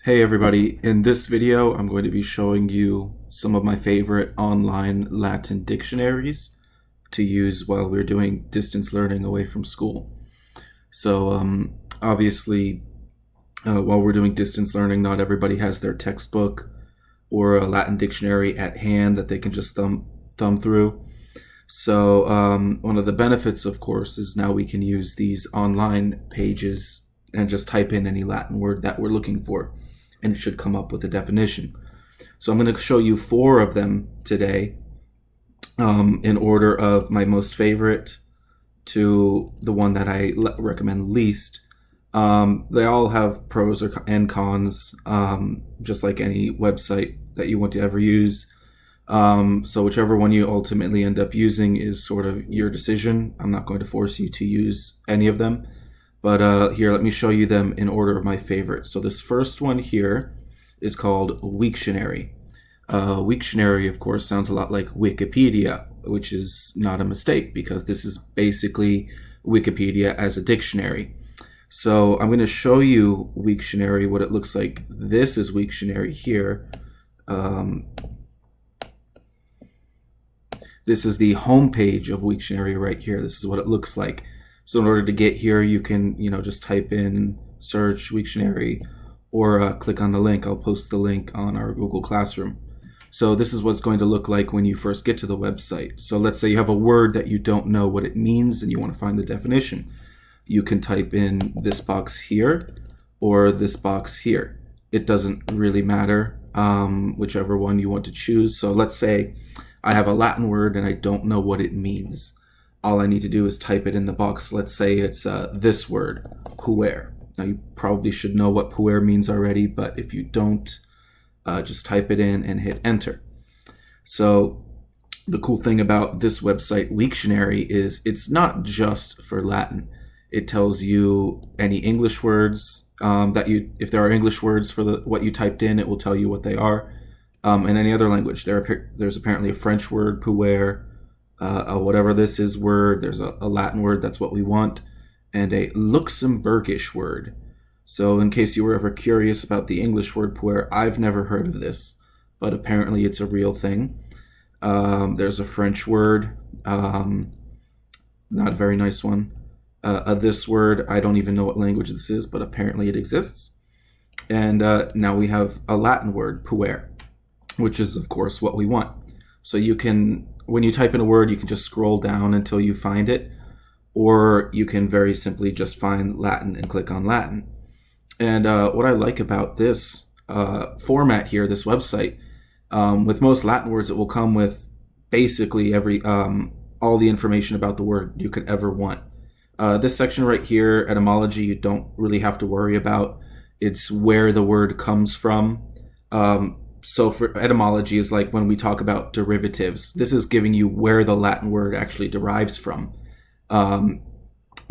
Hey everybody, in this video I'm going to be showing you some of my favorite online Latin dictionaries to use while we're doing distance learning away from school. So obviously while we're doing distance learning, not everybody has their textbook or a Latin dictionary at hand that they can just thumb through. So one of the benefits, of course, is now we can use these online pages and just type in any Latin word that we're looking for, and it should come up with a definition. So I'm going to show you 4 of them today in order of my most favorite to the one that I recommend least. They all have pros and cons, just like any website that you want to ever use. So whichever one you ultimately end up using is sort of your decision. I'm not going to force you to use any of them. But here, let me show you them in order of my favorites. So this first one here is called Wiktionary. Wiktionary, of course, sounds a lot like Wikipedia, which is not a mistake because this is basically Wikipedia as a dictionary. So I'm going to show you Wiktionary, what it looks like. This is Wiktionary here. This is the home page of Wiktionary right here. This is what it looks like. So in order to get here, you can, just type in search Wiktionary or click on the link. I'll post the link on our Google Classroom. So this is what it's going to look like when you first get to the website. So let's say you have a word that you don't know what it means and you want to find the definition. You can type in this box here or this box here. It doesn't really matter, whichever one you want to choose. So let's say I have a Latin word and I don't know what it means. All I need to do is type it in the box. Let's say it's this word, puer. Now you probably should know what puer means already, but if you don't, just type it in and hit enter. So the cool thing about this website, Wiktionary, is it's not just for Latin. It tells you any English words if there are English words for what you typed in, it will tell you what they are. And any other language. There's apparently a French word, puer, whatever this is word. There's a Latin word, that's what we want, and a Luxembourgish word. So in case you were ever curious about the English word puer, I've never heard of this, but apparently it's a real thing. There's a French word, not a very nice one. This word, I don't even know what language this is, but apparently it exists. And now we have a Latin word, puer, which is, of course, what we want. So you can, when you type in a word, you can just scroll down until you find it, or you can very simply just find Latin and click on Latin. And what I like about this format here, this website, with most Latin words, it will come with basically all the information about the word you could ever want. This section right here, etymology, you don't really have to worry about. It's where the word comes from. So for etymology is like when we talk about derivatives. This is giving you where the Latin word actually derives from. The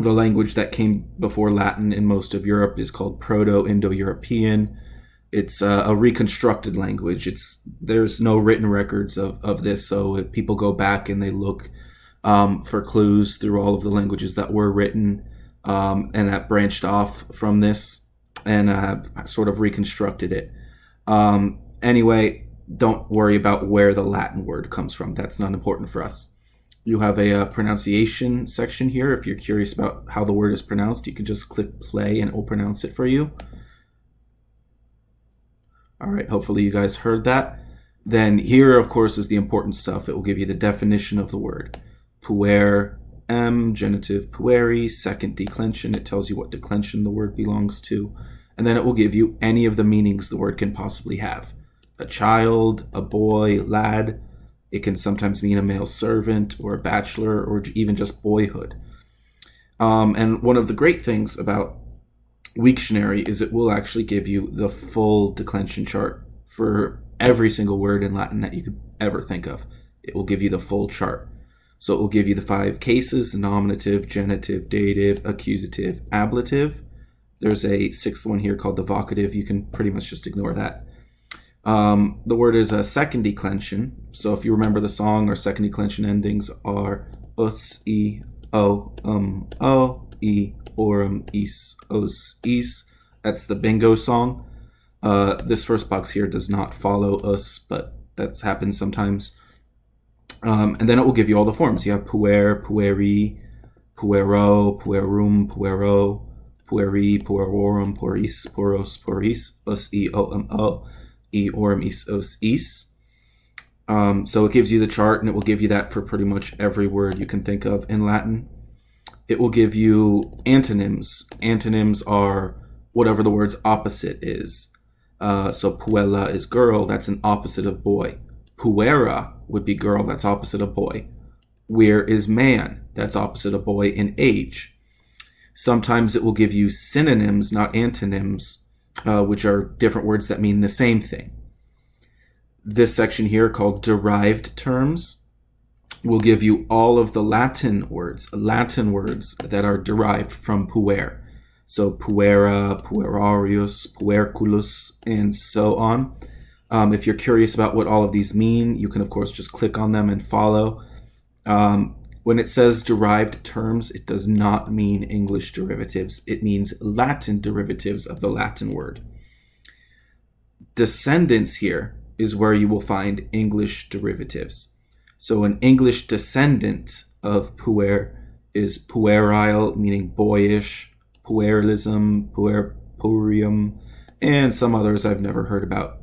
language that came before Latin in most of Europe is called Proto-Indo-European. It's a reconstructed language. There's no written records of this, so if people go back and they look for clues through all of the languages that were written and that branched off from this and have sort of reconstructed it. Anyway, don't worry about where the Latin word comes from. That's not important for us. You have a pronunciation section here. If you're curious about how the word is pronounced, you can just click play and it will pronounce it for you. All right, hopefully you guys heard that. Then here, of course, is the important stuff. It will give you the definition of the word. Puer, genitive pueri, second declension. It tells you what declension the word belongs to. And then it will give you any of the meanings the word can possibly have. A child, a boy, lad. It can sometimes mean a male servant or a bachelor or even just boyhood. And one of the great things about Wiktionary is it will actually give you the full declension chart for every single word in Latin that you could ever think of. It will give you the full chart. So it will give you the 5 cases: nominative, genitive, dative, accusative, ablative. There's a 6th one here called the vocative. You can pretty much just ignore that. The word is a second declension. So if you remember the song, our second declension endings are us, e, o, e, orum, is, os, is. That's the bingo song. This first box here does not follow us, but that's happened sometimes. And then it will give you all the forms. You have puer, pueri, puero, puerum, puero, pueri, puerorum, pueris, pueros, pueris, us, e, o, e, orum, is, os, is. So it gives you the chart, and it will give you that for pretty much every word you can think of in Latin. It will give you antonyms. Antonyms are whatever the word's opposite is. So puella is girl, that's an opposite of boy. Puera would be girl, that's opposite of boy. Where is man, that's opposite of boy in age. Sometimes it will give you synonyms, not antonyms, which are different words that mean the same thing. This section here, called derived terms, will give you all of the Latin words that are derived from puer. So puera, puerarius, puerculus, and so on. If you're curious about what all of these mean, you can, of course, just click on them and follow. When it says derived terms, it does not mean English derivatives. It means Latin derivatives of the Latin word. Descendants here is where you will find English derivatives. So an English descendant of puer is puerile, meaning boyish, puerilism, puerium, and some others I've never heard about.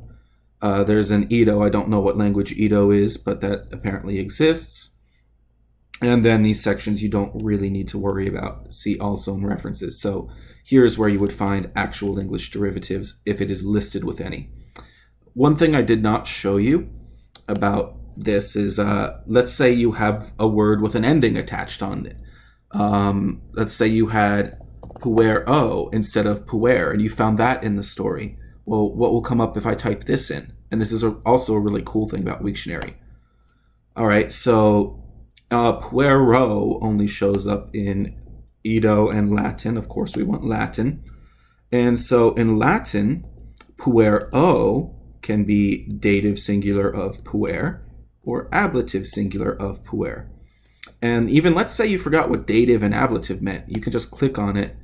There's an Edo. I don't know what language Edo is, but that apparently exists. And then these sections you don't really need to worry about. See also in references. So here's where you would find actual English derivatives if it is listed with any. One thing I did not show you about this is, let's say you have a word with an ending attached on it. Let's say you had puero instead of puer, and you found that in the story. Well, what will come up if I type this in? And this is also a really cool thing about Wiktionary. All right, so puero only shows up in Edo and Latin. Of course, we want Latin. And so in Latin, puero can be dative singular of puer or ablative singular of puer. And even let's say you forgot what dative and ablative meant. You can just click on it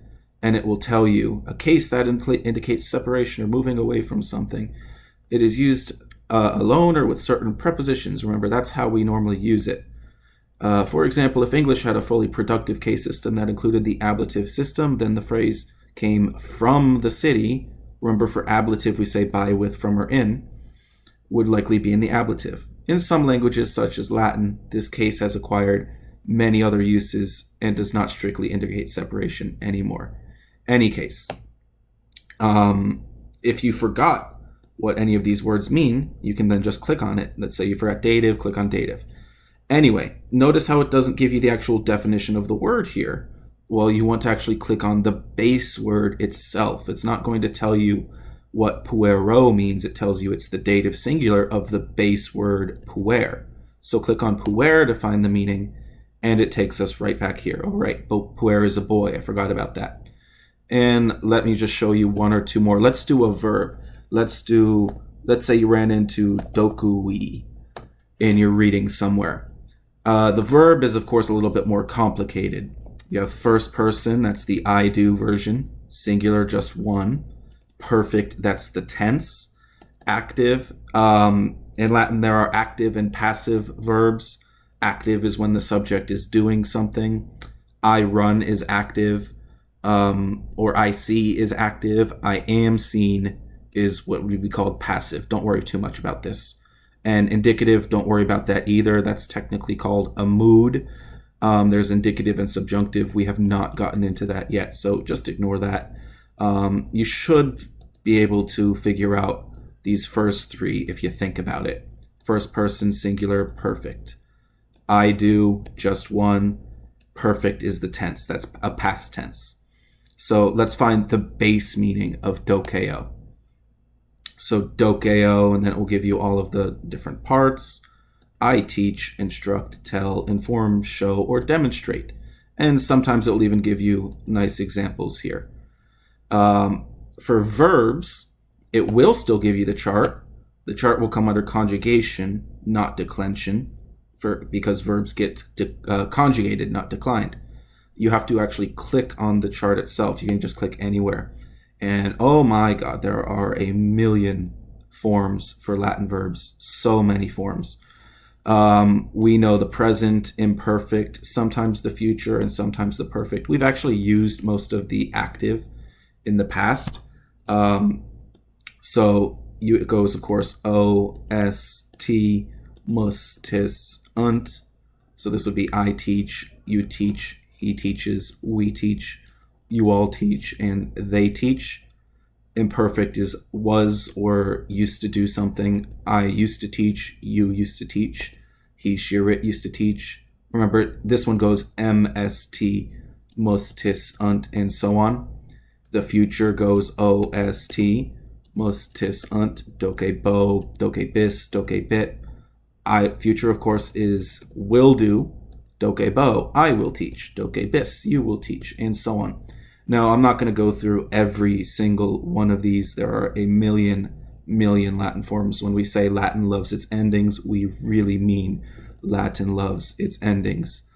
and it will tell you a case that indicates separation or moving away from something. It is used alone or with certain prepositions. Remember, that's how we normally use it. For example, if English had a fully productive case system that included the ablative system, then the phrase came from the city. Remember, for ablative, we say by, with, from, or in, would likely be in the ablative. In some languages, such as Latin, this case has acquired many other uses and does not strictly indicate separation anymore. Any case, if you forgot what any of these words mean, you can then just click on it. Let's say you forgot dative, click on dative. Anyway, notice how it doesn't give you the actual definition of the word here. Well, you want to actually click on the base word itself. It's not going to tell you what puero means. It tells you it's the dative singular of the base word puer. So click on puer to find the meaning, and it takes us right back here. All right, puer is a boy. I forgot about that. And let me just show you one or two more. Let's do a verb. Let's say you ran into dokui in your reading somewhere. The verb is, of course, a little bit more complicated. You have first person, that's the I do version. Singular, just one. Perfect, that's the tense. Active, in Latin there are active and passive verbs. Active is when the subject is doing something. I run is active, or I see is active. I am seen is what would be called passive. Don't worry too much about this. And indicative, don't worry about that either. That's technically called a mood. There's indicative and subjunctive. We have not gotten into that yet, so just ignore that. You should be able to figure out these first three if you think about it. First person, singular, perfect. I do, just one. Perfect is the tense. That's a past tense. So let's find the base meaning of dokeo. So dokeo, and then it will give you all of the different parts. I teach, instruct, tell, inform, show, or demonstrate. And sometimes it will even give you nice examples here. For verbs, it will still give you the chart. The chart will come under conjugation, not declension, because verbs get conjugated, not declined. You have to actually click on the chart itself. You can just click anywhere. And oh my God, there are a million forms for Latin verbs, so many forms. We know the present, imperfect, sometimes the future, and sometimes the perfect. We've actually used most of the active in the past. It goes, of course, O, S, T, mus, tis, unt. So this would be I teach, you teach, he teaches, we teach, you all teach, and they teach. Imperfect is was or used to do something. I used to teach, you used to teach, he, she, it used to teach. Remember, this one goes M, S, T, mus, tis, unt, and so on. The future goes O, S, T, mus, tis, unt, doke, bo, doke, bis, doke, bit. Future, of course, is will do, doke, bo, I will teach, doke, bis, you will teach, and so on. Now, I'm not going to go through every single one of these. There are a million Latin forms. When we say Latin loves its endings, we really mean Latin loves its endings.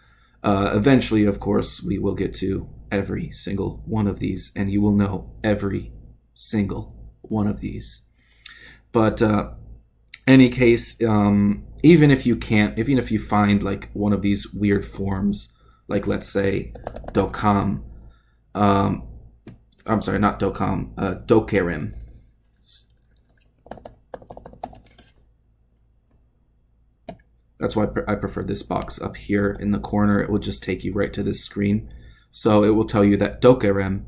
Eventually, of course, we will get to every single one of these, and you will know every single one of these. But any case, even if you find like one of these weird forms, like let's say dokam, I'm sorry, not dokam, dokerim. That's why I prefer this box up here in the corner. It will just take you right to this screen. So it will tell you that dokerem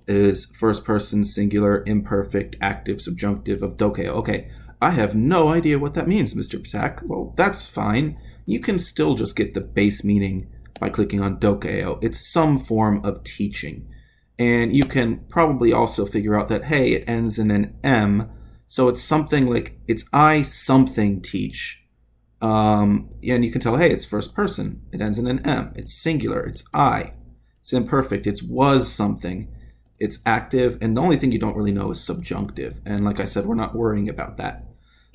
is first person, singular, imperfect, active, subjunctive of dokeo. Okay, I have no idea what that means, Mr. Patak. Well, that's fine. You can still just get the base meaning by clicking on dokeo. It's some form of teaching. And you can probably also figure out that, hey, it ends in an M, so it's something like, it's I something teach. And you can tell, hey, it's first person. It ends in an M. It's singular. It's I. It's imperfect. It's was something. It's active. And the only thing you don't really know is subjunctive. And like I said, we're not worrying about that.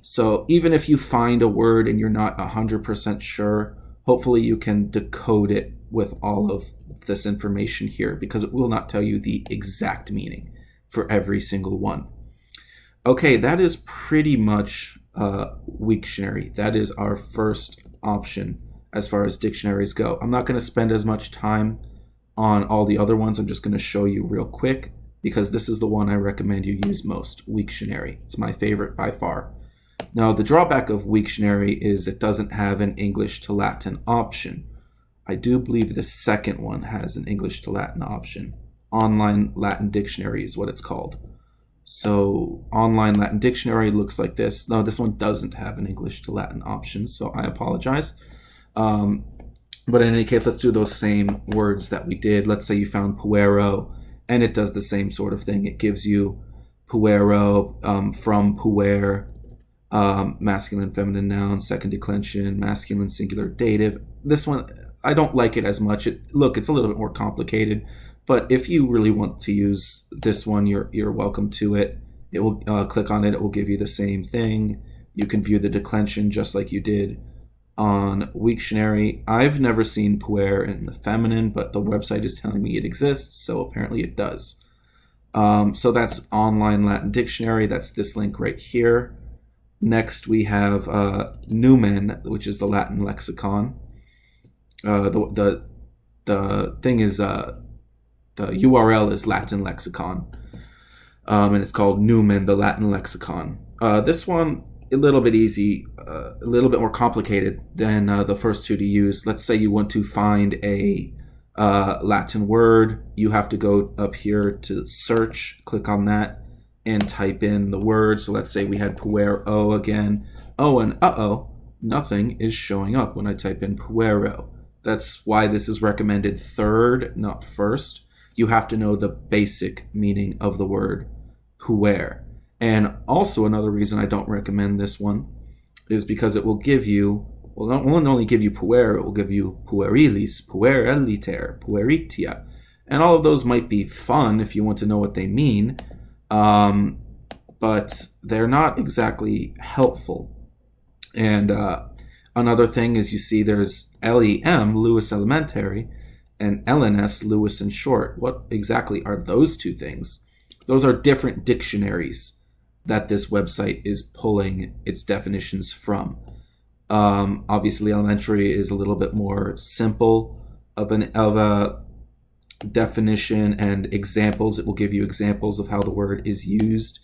So even if you find a word and you're not 100% sure, hopefully you can decode it with all of this information here, because it will not tell you the exact meaning for every single one. Okay, that is pretty much Wiktionary. That is our first option as far as dictionaries go. I'm not going to spend as much time on all the other ones. I'm just going to show you real quick, because this is the one I recommend you use most, Wiktionary. It's my favorite by far. Now, the drawback of Wiktionary is it doesn't have an English to Latin option. I do believe the second one has an English to Latin option. Online Latin Dictionary is what it's called. So Online Latin Dictionary looks like this. No, this one doesn't have an English to Latin option, so I apologize. But in any case, let's do those same words that we did. Let's say you found puero, and it does the same sort of thing. It gives you puero, from puer, masculine, feminine noun, second declension, masculine, singular, dative. This one, I don't like it as much. Look, it's a little bit more complicated, but if you really want to use this one, you're welcome to it. It will click on it. It will give you the same thing. You can view the declension just like you did on Wiktionary. I've never seen puer in the feminine, but the website is telling me it exists, so apparently it does. So that's Online Latin Dictionary. That's this link right here. Next, we have Numen, which is the Latin lexicon. The thing is, the URL is Latin lexicon, and it's called Numen, the Latin lexicon. This one, a little bit easy, a little bit more complicated than the first two to use. Let's say you want to find a Latin word. You have to go up here to search, click on that, and type in the word. So let's say we had puero again. Oh, and uh-oh, nothing is showing up when I type in puero. That's why this is recommended third, not first. You have to know the basic meaning of the word puer. And also another reason I don't recommend this one is because it will give you, well, it won't only give you puer, it will give you puerilis, pueriliter, pueritia. And all of those might be fun if you want to know what they mean, but they're not exactly helpful. And another thing is, you see there's LEM, Lewis Elementary, and LNS, Lewis and Short. What exactly are those two things? those are different dictionaries that this website is pulling its definitions from. Obviously, elementary is a little bit more simple of a definition and examples. It will give you examples of how the word is used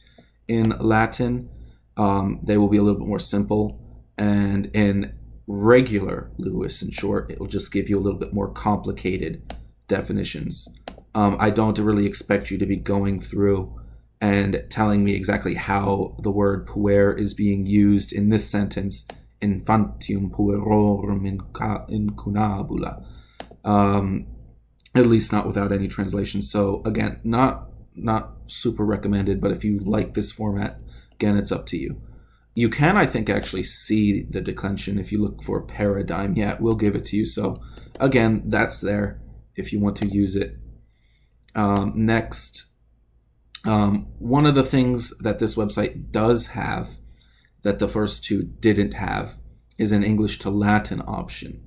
in Latin. They will be a little bit more simple. And in regular Lewis and Short, it will just give you a little bit more complicated definitions. I don't really expect you to be going through and telling me exactly how the word puer is being used in this sentence, infantium puerorum incunabula. At least not without any translation. So again, not super recommended, but if you like this format, again, it's up to you. You can, I think, actually see the declension if you look for paradigm. Yeah, we'll give it to you. So again, that's there if you want to use it. Next, one of the things that this website does have that the first two didn't have is an English to Latin option.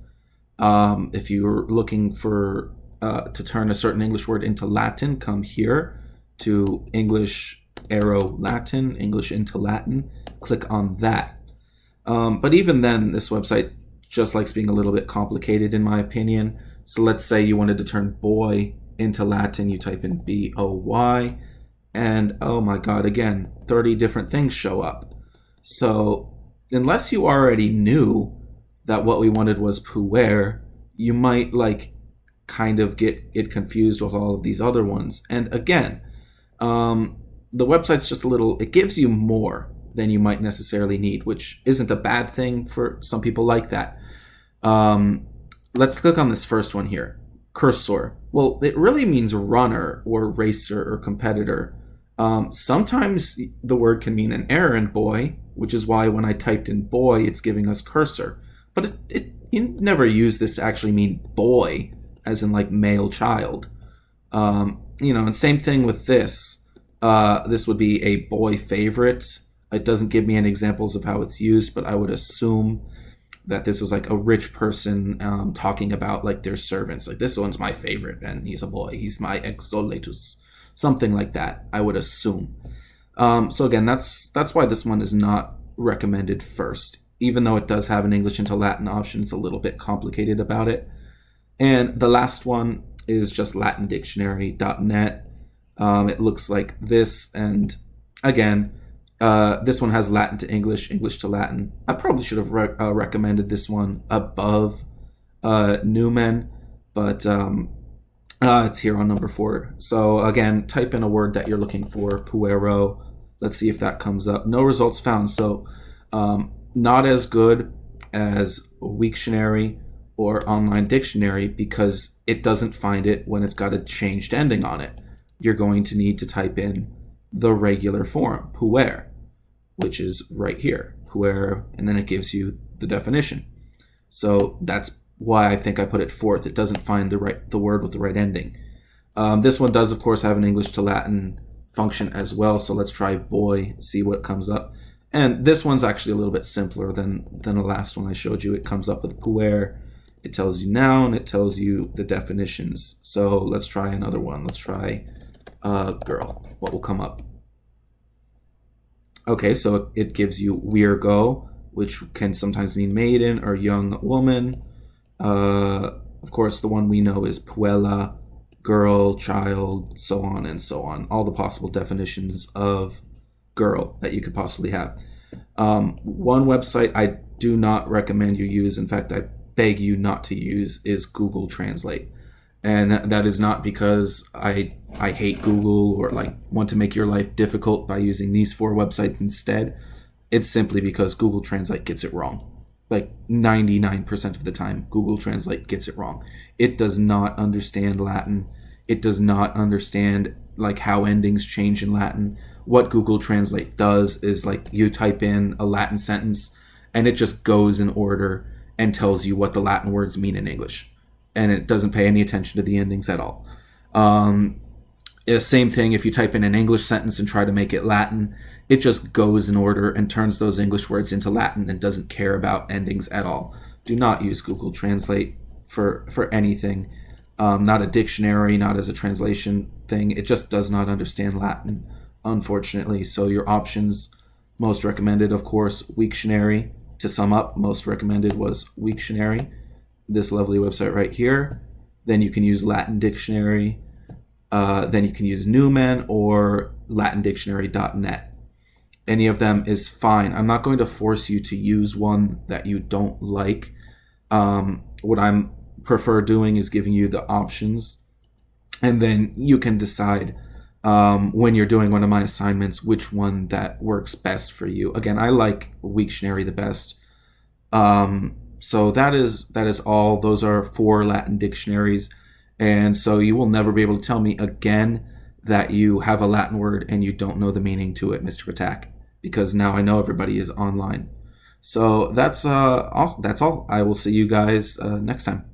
If you're looking for to turn a certain English word into Latin, come here to English arrow Latin, English into Latin, click on that. But even then, this website just likes being a little bit complicated in my opinion. So let's say you wanted to turn boy into Latin, you type in B-O-Y, and oh my god, again, 30 different things show up. So unless you already knew that what we wanted was puer, you might kind of get it confused with all of these other ones. And again, the website's just it gives you more than you might necessarily need, which isn't a bad thing for some people like that. Let's click on this first one here, cursor. Well, it really means runner or racer or competitor. Sometimes the word can mean an errand boy, which is why when I typed in boy, it's giving us cursor. But you never use this to actually mean boy, as in male child. And same thing with this. This would be a boy favorite. It doesn't give me any examples of how it's used, but I would assume that this is a rich person talking about their servants. This one's my favorite, and he's a boy. He's my exoletus. Something like that, I would assume. So again, that's why this one is not recommended first. Even though it does have an English into Latin option, it's a little bit complicated about it. And the last one is just latindictionary.net. It looks like this, and again, this one has Latin to English, English to Latin. I probably should have recommended this one above Numen, but it's here on number 4. So again, type in a word that you're looking for, puero. Let's see if that comes up. No results found. So not as good as Wiktionary or Online Dictionary because it doesn't find it when it's got a changed ending on it. You're going to need to type in the regular form, puer, which is right here, puer, and then it gives you the definition. So that's why I think I put it 4th. It doesn't find the word with the right ending. This one does, of course, have an English to Latin function as well. So let's try boy, see what comes up. And this one's actually a little bit simpler than the last one I showed you. It comes up with puer. It tells you noun. It tells you the definitions. So let's try another one. Let's try girl. What will come up? Okay, so it gives you virgo, which can sometimes mean maiden or young woman. Of course, the one we know is puella, girl, child, so on and so on. All the possible definitions of girl that you could possibly have. One website I do not recommend you use, in fact, I beg you not to use, is Google Translate. And that is not because I hate Google or want to make your life difficult by using these 4 websites instead. It's simply because Google Translate gets it wrong. 99% of the time, Google Translate gets it wrong. It does not understand Latin. It does not understand how endings change in Latin. What Google Translate does is you type in a Latin sentence and it just goes in order and tells you what the Latin words mean in English. And it doesn't pay any attention to the endings at all. Same thing if you type in an English sentence and try to make it Latin, it just goes in order and turns those English words into Latin and doesn't care about endings at all. Do not use Google Translate for anything. Not a dictionary, not as a translation thing. It just does not understand Latin, unfortunately. So your options, most recommended, of course, Wiktionary. To sum up, most recommended was Wiktionary, this lovely website right here. Then you can use Latin Dictionary. Then you can use Numen or latindictionary.net. Any of them is fine. I'm not going to force you to use one that you don't like. What I'm prefer doing is giving you the options, and then you can decide when you're doing one of my assignments which one that works best for you. Again, I like Wiktionary the best. So that is all. Those are 4 Latin dictionaries, and so you will never be able to tell me again that you have a Latin word and you don't know the meaning to it, Mr. Attack, because now I know everybody is online. So that's all. I will see you guys next time.